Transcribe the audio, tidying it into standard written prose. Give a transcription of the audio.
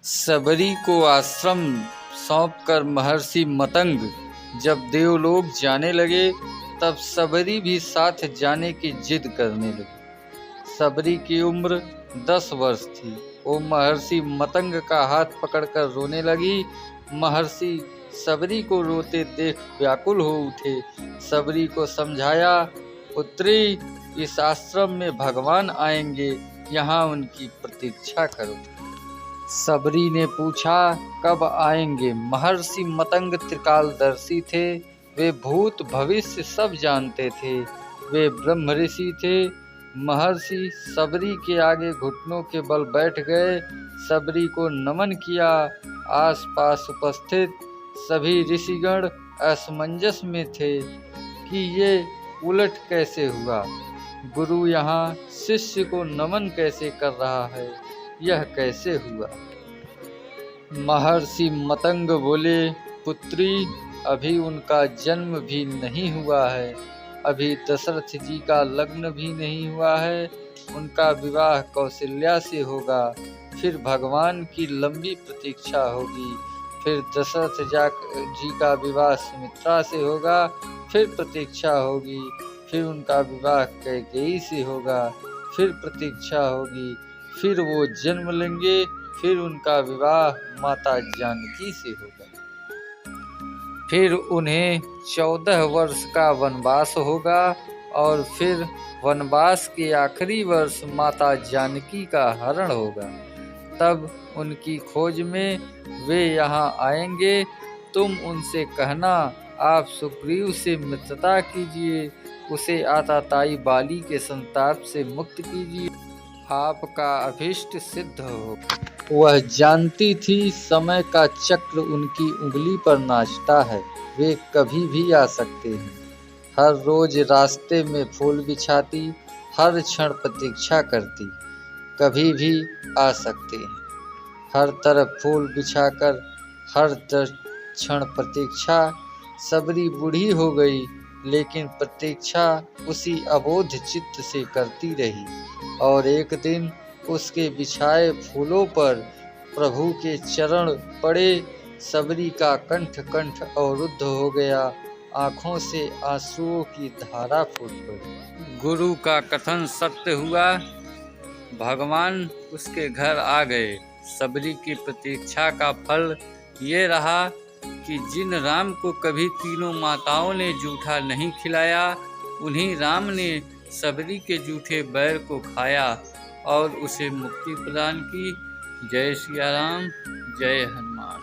सबरी को आश्रम सौंपकर महर्षि मतंग जब देवलोक जाने लगे, तब सबरी भी साथ जाने की जिद करने लगी। सबरी की उम्र 10 वर्ष थी। वो महर्षि मतंग का हाथ पकड़कर रोने लगी। महर्षि सबरी को रोते देख व्याकुल हो उठे। सबरी को समझाया, पुत्री, इस आश्रम में भगवान आएंगे, यहाँ उनकी प्रतीक्षा करो। सबरी ने पूछा, कब आएंगे? महर्षि मतंग त्रिकालदर्शी थे। वे भूत भविष्य सब जानते थे। वे ब्रह्म ऋषि थे। महर्षि सबरी के आगे घुटनों के बल बैठ गए। सबरी को नमन किया। आसपास उपस्थित सभी ऋषिगण असमंजस में थे कि ये उलट कैसे हुआ। गुरु यहाँ शिष्य को नमन कैसे कर रहा है? यह कैसे हुआ? महर्षि मतंग बोले, पुत्री, अभी उनका जन्म भी नहीं हुआ है। अभी दशरथ जी का लग्न भी नहीं हुआ है। उनका विवाह कौशल्या से होगा, फिर भगवान की लंबी प्रतीक्षा होगी। फिर दशरथ जी का विवाह सुमित्रा से होगा, फिर प्रतीक्षा होगी। फिर उनका विवाह कैकेयी से होगा, फिर प्रतीक्षा होगी। फिर वो जन्म लेंगे, फिर उनका विवाह माता जानकी से होगा। फिर उन्हें 14 वर्ष का वनवास होगा और फिर वनवास के आखिरी वर्ष माता जानकी का हरण होगा। तब उनकी खोज में वे यहाँ आएंगे। तुम उनसे कहना, आप सुग्रीव से मित्रता कीजिए, उसे आताताई बाली के संताप से मुक्त कीजिए, आपका अभीष्ट सिद्ध हो। वह जानती थी समय का चक्र उनकी उंगली पर नाचता है। वे कभी भी आ सकते हैं। हर रोज रास्ते में फूल बिछाती, हर क्षण प्रतीक्षा करती, कभी भी आ सकते हैं। हर तरफ फूल बिछाकर हर क्षण प्रतीक्षा। सबरी बूढ़ी हो गई, लेकिन प्रतीक्षा उसी अबोध चित्त से करती रही। और एक दिन उसके बिछाए फूलों पर प्रभु के चरण पड़े। सबरी का कंठ अवरुद्ध हो गया। आंखों से आंसुओं की धारा फूट पड़ी। गुरु का कथन सत्य हुआ। भगवान उसके घर आ गए। सबरी की प्रतीक्षा का फल ये रहा कि जिन राम को कभी तीनों माताओं ने जूठा नहीं खिलाया, उन्हीं राम ने सबरी के जूठे बैर को खाया और उसे मुक्ति प्रदान की। जय सिया राम, जय हनुमान।